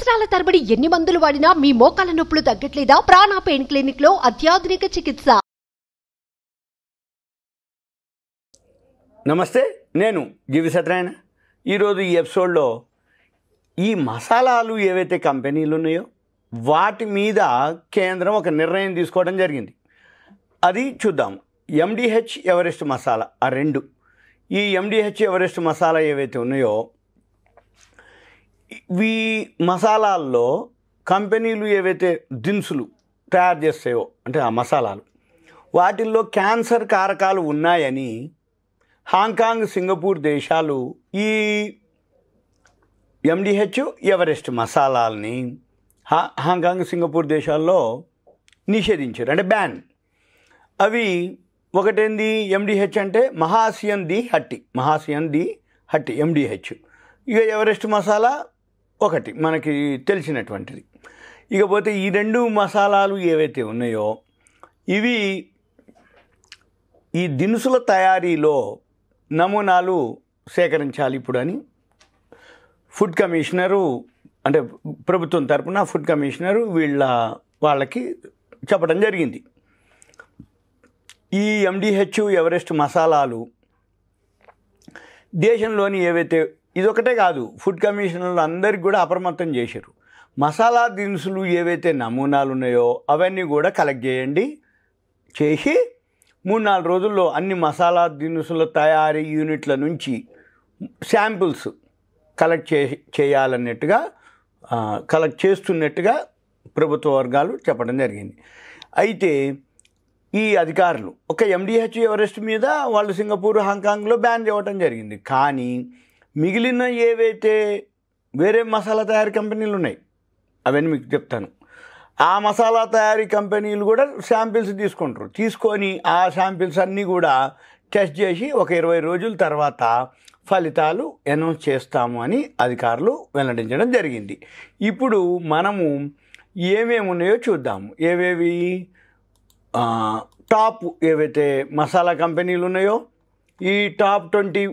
సంవత్సరాల తరబడి ఎన్ని మందులు వాడినా మీ మోకాల నొప్పులు తగ్గట్లేదా? ప్రాణ పెయిన్ క్లినిక్ లో అత్యాధునిక చికిత్స. నమస్తే, నేను జీవి సత్యనారాయణ. ఈరోజు ఈ ఎపిసోడ్లో ఈ మసాలాలు ఏవైతే కంపెనీలు ఉన్నాయో వాటి మీద కేంద్రం ఒక నిర్ణయం తీసుకోవడం జరిగింది. అది చూద్దాం. ఎండిహెచ్, ఎవరెస్ట్ మసాలా, ఆ రెండు. ఈ ఎండిహెచ్, ఎవరెస్ట్ మసాలా ఏవైతే ఉన్నాయో ఈ మసాలాల్లో కంపెనీలు ఏవైతే దినుసులు తయారు చేస్తాయో, అంటే ఆ మసాలాలు, వాటిల్లో క్యాన్సర్ కారకాలు ఉన్నాయని హాంకాంగ్, సింగపూర్ దేశాలు ఈ ఎండిహెచ్, ఎవరెస్ట్ మసాలాలని హాంకాంగ్, సింగపూర్ దేశాల్లో నిషేధించారు, అంటే బ్యాన్. అవి ఒకటేంది, ఎండిహెచ్ అంటే మహాసియన్ ది హట్టి ఎండిహెచ్. ఇక ఎవరెస్ట్ మసాలా ఒకటి మనకి తెలిసినటువంటిది. ఇకపోతే ఈ రెండు మసాలాలు ఏవైతే ఉన్నాయో ఇవి ఈ దినుసుల తయారీలో నమూనాలు సేకరించాలి ఇప్పుడు అని ఫుడ్ కమిషనరు, అంటే ప్రభుత్వం తరపున ఫుడ్ కమిషనరు వాళ్ళకి చెప్పడం జరిగింది. ఈ ఎండిహెచ్, ఎవరెస్ట్ మసాలాలు దేశంలోని ఏవైతే, ఇదొకటే కాదు, ఫుడ్ కమిషనర్లు అందరికి కూడా అప్రమత్తం చేశారు. మసాలా దినుసులు ఏవైతే నమూనాలు ఉన్నాయో అవన్నీ కూడా కలెక్ట్ చేసి 3-4 రోజుల్లో అన్ని మసాలా దినుసుల తయారీ యూనిట్ల నుంచి శాంపిల్స్ కలెక్ట్ చేస్తున్నట్టుగా ప్రభుత్వ వర్గాలు చెప్పడం జరిగింది. అయితే ఈ అధికారులు ఒక ఎండిహెచ్, ఎవరెస్ట్ మీద వాళ్ళు సింగపూర్, హాంకాంగ్లో బ్యాన్ చేయడం జరిగింది. కానీ మిగిలిన ఏవైతే వేరే మసాలా తయారీ కంపెనీలు ఉన్నాయి అవన్నీ మీకు చెప్తాను. ఆ మసాలా తయారీ కంపెనీలు కూడా శాంపిల్స్ తీసుకొని ఆ శాంపిల్స్ అన్నీ కూడా టెస్ట్ చేసి ఒక 20 రోజుల తర్వాత ఫలితాలు అనౌన్స్ చేస్తాము అని అధికారులు వెల్లడించడం జరిగింది. ఇప్పుడు మనము ఏమేమి ఉన్నాయో చూద్దాము. ఏవేవి టాప్ ఏవైతే మసాలా కంపెనీలు ఉన్నాయో ఈ టాప్ 20,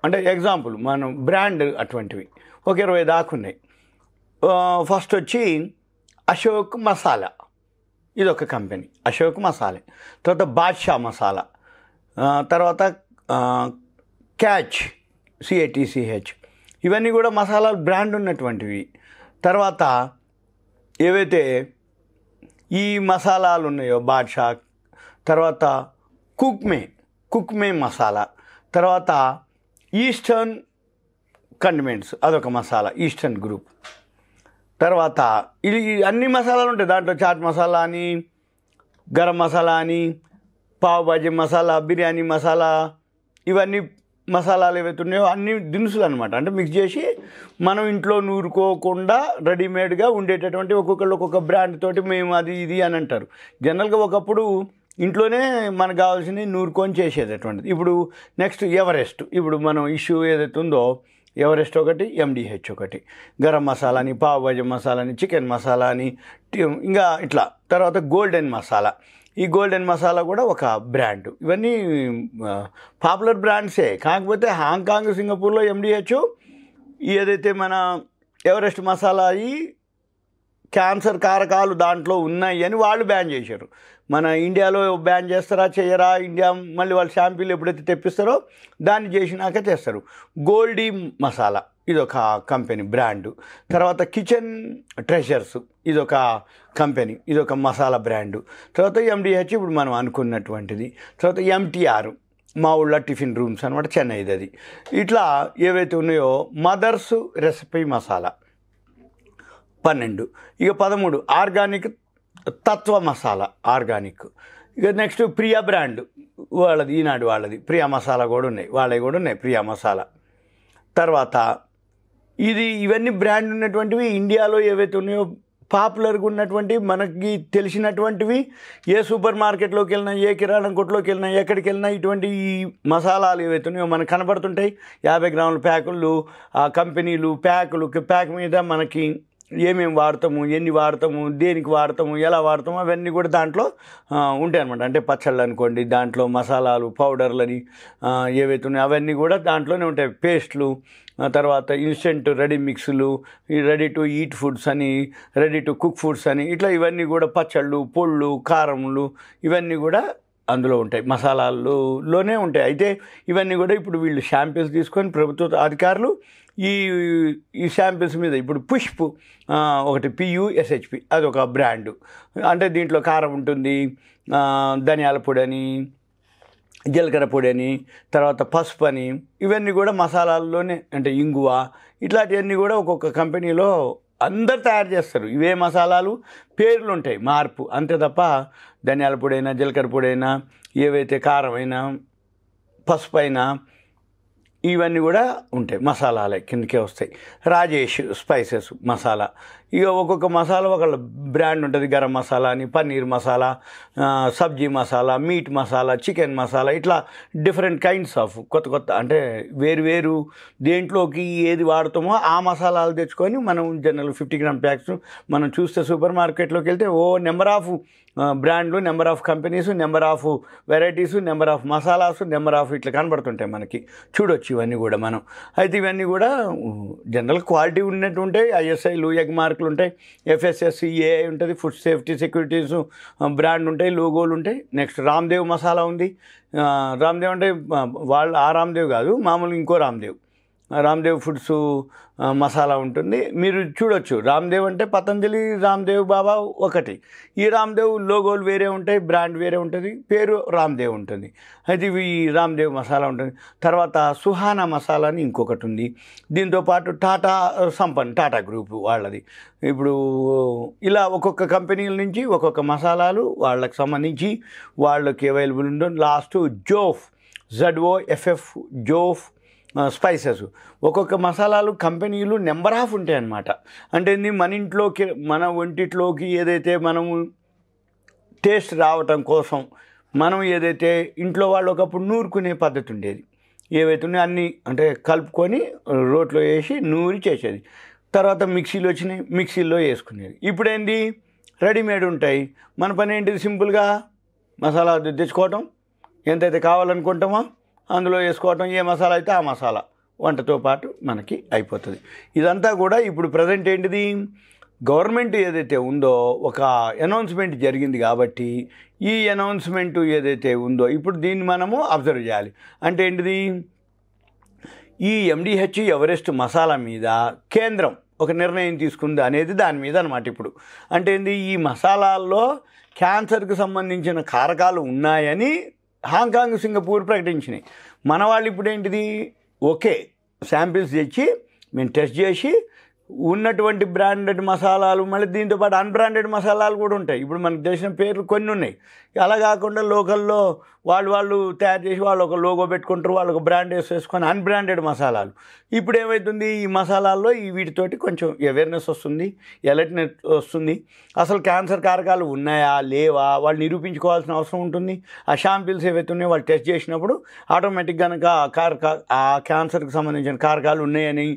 అంటే ఎగ్జాంపుల్ మనం బ్రాండ్ అటువంటివి ఒక 20 దాకా ఉన్నాయి. ఫస్ట్ వచ్చి అశోక్ మసాలా, ఇదొక కంపెనీ, అశోక్ మసాలా. తర్వాత బాద్షా మసాలా, తర్వాత CATCH, ఇవన్నీ కూడా మసాలా బ్రాండ్ ఉన్నటువంటివి. తర్వాత ఏవైతే ఈ మసాలాలు ఉన్నాయో బాద్షా, తర్వాత కుక్మే మసాలా, తర్వాత ఈస్టర్న్ కండిమెంట్స్, అదొక మసాలా, ఈస్టర్న్ గ్రూప్. తర్వాత ఇది అన్ని మసాలాలు ఉంటాయి దాంట్లో, చాట్ మసాలా అని, గరం మసాలా అని, పావ్ భాజీ మసాలా, బిర్యానీ మసాలా, ఇవన్నీ మసాలాలు ఏవైతే ఉన్నాయో అన్ని దినుసులు అనమాట. అంటే మిక్స్ చేసి మనం ఇంట్లో నూరుకోకుండా రెడీమేడ్గా ఉండేటటువంటి ఒక్కొక్కళ్ళు ఒక్కొక్క బ్రాండ్ తోటి మేము అది ఇది అని అంటారు. జనరల్గా ఒకప్పుడు ఇంట్లోనే మనకు కావాల్సినవి నూరుకొని చేసేటటువంటిది. ఇప్పుడు నెక్స్ట్ ఎవరెస్ట్, ఇప్పుడు మనం ఇష్యూ ఏదైతే ఉందో ఎవరెస్ట్ ఒకటి, ఎండిహెచ్ ఒకటి, గరం మసాలా అని, పావ్ భాజీ మసాలా అని, చికెన్ మసాలా అని, ఇంకా ఇట్లా. తర్వాత గోల్డెన్ మసాలా, ఈ గోల్డెన్ మసాలా కూడా ఒక బ్రాండ్. ఇవన్నీ పాపులర్ బ్రాండ్సే. కాకపోతే హాంకాంగ్, సింగపూర్లో ఎండిహెచ్ ఏదైతే మన ఎవరెస్ట్ మసాలా ఈ క్యాన్సర్ కారకాలు దాంట్లో ఉన్నాయి అని వాళ్ళు బ్యాన్ చేశారు. మన ఇండియాలో బ్యాన్ చేస్తారా చేయరా, ఇండియా మళ్ళీ వాళ్ళు షాంపూలు ఎప్పుడైతే తెప్పిస్తారో దాన్ని చేసినాక చేస్తారు. గోల్డీ మసాలా, ఇదొక కంపెనీ బ్రాండు. తర్వాత కిచెన్ ట్రెజర్స్, ఇదొక కంపెనీ, ఇదొక మసాలా బ్రాండు. తర్వాత ఎండిహెచ్ ఇప్పుడు మనం అనుకున్నటువంటిది. తర్వాత MTR, మా ఊళ్ళో టిఫిన్ రూమ్స్ అనమాట, చెన్నైది అది. ఇట్లా ఏవైతే ఉన్నాయో మదర్స్ రెసిపీ మసాలా 12. ఇక 13 ఆర్గానిక్ తత్వ మసాలా, ఆర్గానిక్. ఇక నెక్స్ట్ ప్రియా బ్రాండ్ వాళ్ళది, ఈనాడు వాళ్ళది ప్రియా మసాలా కూడా ఉన్నాయి, వాళ్ళవి కూడా ఉన్నాయి ప్రియా మసాలా. తర్వాత ఇవన్నీ బ్రాండ్ ఉన్నటువంటివి ఇండియాలో ఏవైతే ఉన్నాయో పాపులర్గా ఉన్నటువంటివి, మనకి తెలిసినటువంటివి. ఏ సూపర్ మార్కెట్లోకి వెళ్ళినా, ఏ కిరాణా కొట్టులోకి వెళ్ళినా, ఎక్కడికి వెళ్ళినా ఇటువంటి ఈ మసాలాలు ఏవైతే ఉన్నాయో మనకు కనబడుతుంటాయి. 50 గ్రాముల ప్యాకులు, కంపెనీలు ప్యాక్ మీద మనకి ఏమేమి వాడతాము, ఎన్ని వాడతాము, దేనికి వాడతాము, ఎలా వాడతాము అవన్నీ కూడా దాంట్లో ఉంటాయి అన్నమాట. అంటే పచ్చళ్ళు అనుకోండి, దాంట్లో మసాలాలు, పౌడర్లని ఏవైతే ఉన్నాయో అవన్నీ కూడా దాంట్లోనే ఉంటాయి. పేస్ట్లు, తర్వాత ఇన్స్టెంట్ రెడీ మిక్స్లు, రెడీ టు ఈట్ ఫుడ్స్ అని, రెడీ టు కుక్ ఫుడ్స్ అని, ఇట్లా ఇవన్నీ కూడా పచ్చళ్ళు, పొళ్ళు, కారములు ఇవన్నీ కూడా అందులో ఉంటాయి, మసాలాల్లోనే ఉంటాయి. అయితే ఇవన్నీ కూడా ఇప్పుడు వీళ్ళు శాంపిల్స్ తీసుకొని ప్రభుత్వ అధికారులు ఈ శాంపిల్స్ మీద ఇప్పుడు పుష్ప్ ఒకటి PUSHP అది ఒక బ్రాండు. అంటే దీంట్లో కారం ఉంటుంది, ధనియాల పొడి అని, జీలకర్ర పొడి అని, తర్వాత పసుపు అని, ఇవన్నీ కూడా మసాలాల్లోనే, అంటే ఇంగువ, ఇట్లాంటివన్నీ కూడా ఒక్కొక్క కంపెనీలో అందరు తయారు చేస్తారు. ఇవే మసాలాలు పేర్లు ఉంటాయి, మార్పు అంతే తప్ప ధనియాల పొడి అయినా, జీలకర్ర పొడి అయినా, ఏవైతే కారం అయినా, పసుపు అయినా ఇవన్నీ కూడా ఉంటాయి, మసాలాలే కిందకే వస్తాయి. రాజేష్ స్పైసెస్ మసాలా, ఇక ఒక్కొక్క మసాలా ఒక బ్రాండ్ ఉంటుంది. గరం మసాలా అని, పన్నీర్ మసాలా, సబ్జీ మసాలా, మీట్ మసాలా, చికెన్ మసాలా, ఇట్లా డిఫరెంట్ కైండ్స్ ఆఫ్ కొత్త అంటే వేరు దేంట్లోకి ఏది వాడుతామో ఆ మసాలాలు తెచ్చుకొని మనం జనరల్ 50 గ్రామ్ ప్యాక్స్ మనం చూస్తే సూపర్ మార్కెట్లోకి వెళ్తే నెంబర్ ఆఫ్ బ్రాండ్లు, number of companies, number of varieties, number of masalas, number of ఇట్లా కనబడుతుంటాయి మనకి, చూడొచ్చు ఇవన్నీ కూడా మనం. అయితే ఇవన్నీ కూడా జనరల్ క్వాలిటీ ఉన్నట్టు ఉంటాయి, ISIలు, ఎగ్ మార్కులు ఉంటాయి, FSSAI ఉంటుంది, ఫుడ్ సేఫ్టీ సెక్యూరిటీస్ బ్రాండ్ ఉంటాయి, లోగోలు ఉంటాయి. నెక్స్ట్ రామ్దేవ్ మసాలా ఉంది. రామ్దేవ్ అంటే వాళ్ళు ఆ రామ్దేవ్ కాదు, మామూలు ఇంకో రామ్దేవ్ ఫుడ్స్ మసాలా ఉంటుంది. మీరు చూడొచ్చు, రామ్దేవ్ అంటే పతంజలి రామ్దేవ్ బాబా ఒకటి, ఈ రామ్దేవ్ లోగోలు వేరే ఉంటాయి, బ్రాండ్ వేరే ఉంటుంది, పేరు రామ్దేవ్ ఉంటుంది. అయితే ఇవి రామ్దేవ్ మసాలా ఉంటుంది. తర్వాత సుహానా మసాలా అని ఇంకొకటి ఉంది. దీంతోపాటు టాటా గ్రూప్ వాళ్ళది. ఇప్పుడు ఇలా ఒక్కొక్క కంపెనీల నుంచి ఒక్కొక్క మసాలాలు వాళ్ళకి సంబంధించి వాళ్ళకి అవైలబుల్ ఉంటుంది. లాస్ట్ ZOFF జోఫ్ స్పైసెస్, ఒక్కొక్క మసాలాలు కంపెనీలు నెంబర్ ఆఫ్ ఉంటాయి అన్నమాట. అంటే మన ఇంట్లోకి, మన ఒంటిట్లోకి ఏదైతే మనము టేస్ట్ రావటం కోసం మనం ఏదైతే ఇంట్లో వాళ్ళు ఒకప్పుడు నూరుకునే పద్ధతి ఉండేది, ఏవైతే ఉన్నాయో అన్నీ అంటే కలుపుకొని రోట్లో వేసి నూరి చేసేది. తర్వాత మిక్సీలు వచ్చినాయి, మిక్సీల్లో వేసుకునేది. ఇప్పుడేంటి, రెడీమేడ్ ఉంటాయి. మన పని ఏంటిది, సింపుల్గా మసాలా తెచ్చుకోవటం, ఎంతైతే కావాలనుకుంటామో అందులో వేసుకోవటం, ఏ మసాలా అయితే ఆ మసాలా వంటతో పాటు మనకి అయిపోతుంది. ఇదంతా కూడా ఇప్పుడు ప్రజెంట్ ఏంటిది, గవర్నమెంట్ ఏదైతే ఉందో ఒక అనౌన్స్మెంట్ జరిగింది కాబట్టి ఈ అనౌన్స్మెంట్ ఏదైతే ఉందో ఇప్పుడు దీన్ని మనము అబ్జర్వ్ చేయాలి. అంటే ఏంటిది, ఈ MDH ఎవరెస్ట్ మసాలా మీద కేంద్రం ఒక నిర్ణయం తీసుకుంది అనేది దాని మీద అనమాట. ఇప్పుడు అంటే ఏంది, ఈ మసాలాల్లో క్యాన్సర్కి సంబంధించిన కారకాలు ఉన్నాయని హాంకాంగ్, సింగపూర్ ప్రకటించినాయి. మన వాళ్ళు ఇప్పుడు ఏంటిది, ఓకే శాంపిల్స్ తెచ్చి మేము టెస్ట్ చేసి ఉన్నటువంటి బ్రాండెడ్ మసాలాలు, మళ్ళీ దీంతోపాటు అన్బ్రాండెడ్ మసాలాలు కూడా ఉంటాయి. ఇప్పుడు మనకు తెలిసిన పేర్లు కొన్ని ఉన్నాయి. అలా కాకుండా లోకల్లో వాళ్ళు తయారు చేసి వాళ్ళు ఒక లోగో పెట్టుకుంటారు, వాళ్ళు ఒక బ్రాండ్ వేసుకొని అన్బ్రాండెడ్ మసాలాలు. ఇప్పుడు ఏమవుతుంది, ఈ మసాలాల్లో వీటితోటి కొంచెం అవేర్నెస్ వస్తుంది, ఎలర్ట్నెస్ వస్తుంది. అసలు క్యాన్సర్ కారకాలు ఉన్నాయా లేవా వాళ్ళు నిరూపించుకోవాల్సిన అవసరం ఉంటుంది. ఆ శాంపిల్స్ ఏవైతే ఉన్నాయో వాళ్ళు టెస్ట్ చేసినప్పుడు ఆటోమేటిక్గా కనుక ఆ క్యాన్సర్కి సంబంధించిన కారకాలు ఉన్నాయని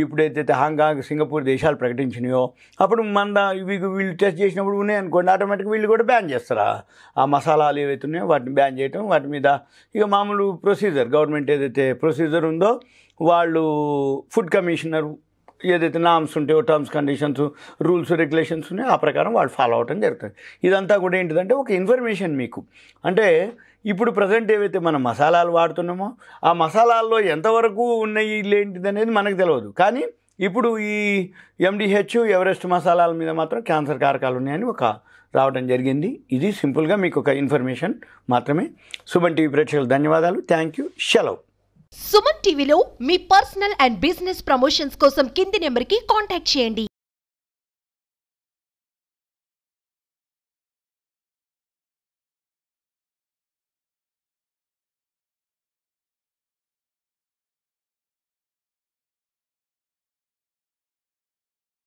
ఇప్పుడైతే హాంకాంగ్, సింగపూర్ దేశాలు ప్రకటించినాయో అప్పుడు వీళ్ళు టెస్ట్ చేసినప్పుడు ఉన్నాయనుకోండి, ఆటోమేటిక్గా వీళ్ళు కూడా బ్యాన్ చేస్తారా ఆ మసాలాలు ఏవైతే ఉన్నాయో వాటిని బ్యాన్ చేయటం. వాటి మీద ఇక మామూలు ప్రొసీజర్, గవర్నమెంట్ ఏదైతే ప్రొసీజర్ ఉందో వాళ్ళు ఫుడ్ కమిషనర్ ఏదైతే నామ్స్ ఉంటాయో, టర్మ్స్ కండిషన్స్, రూల్స్ రెగ్యులేషన్స్ ఉన్నాయో ఆ ప్రకారం వాళ్ళు ఫాలో అవటం జరుగుతుంది. ఇదంతా కూడా ఏంటిదంటే ఒక ఇన్ఫర్మేషన్ మీకు. అంటే ఇప్పుడు ప్రజెంట్ ఏవైతే మనం మసాలాలు వాడుతున్నామో ఆ మసాలాల్లో ఎంతవరకు ఉన్నాయి ఏంటిది అనేది మనకు తెలియదు. కానీ ఇప్పుడు ఈ MDH ఎవరెస్ట్ మసాలాల మీద మాత్రం క్యాన్సర్ కారకాలు ఉన్నాయని రావడం జరిగింది. ఇది సింపుల్గా మీకు ఒక ఇన్ఫర్మేషన్ మాత్రమే. సుమన్ టీవీ ప్రేక్షకులు ధన్యవాదాలు. Thank you. సెలవు. సుమన్ టీవీలో మీ పర్సనల్ అండ్ బిజినెస్ ప్రమోషన్స్ కోసం కింది నెంబర్కి కాంటాక్ట్ చేయండి.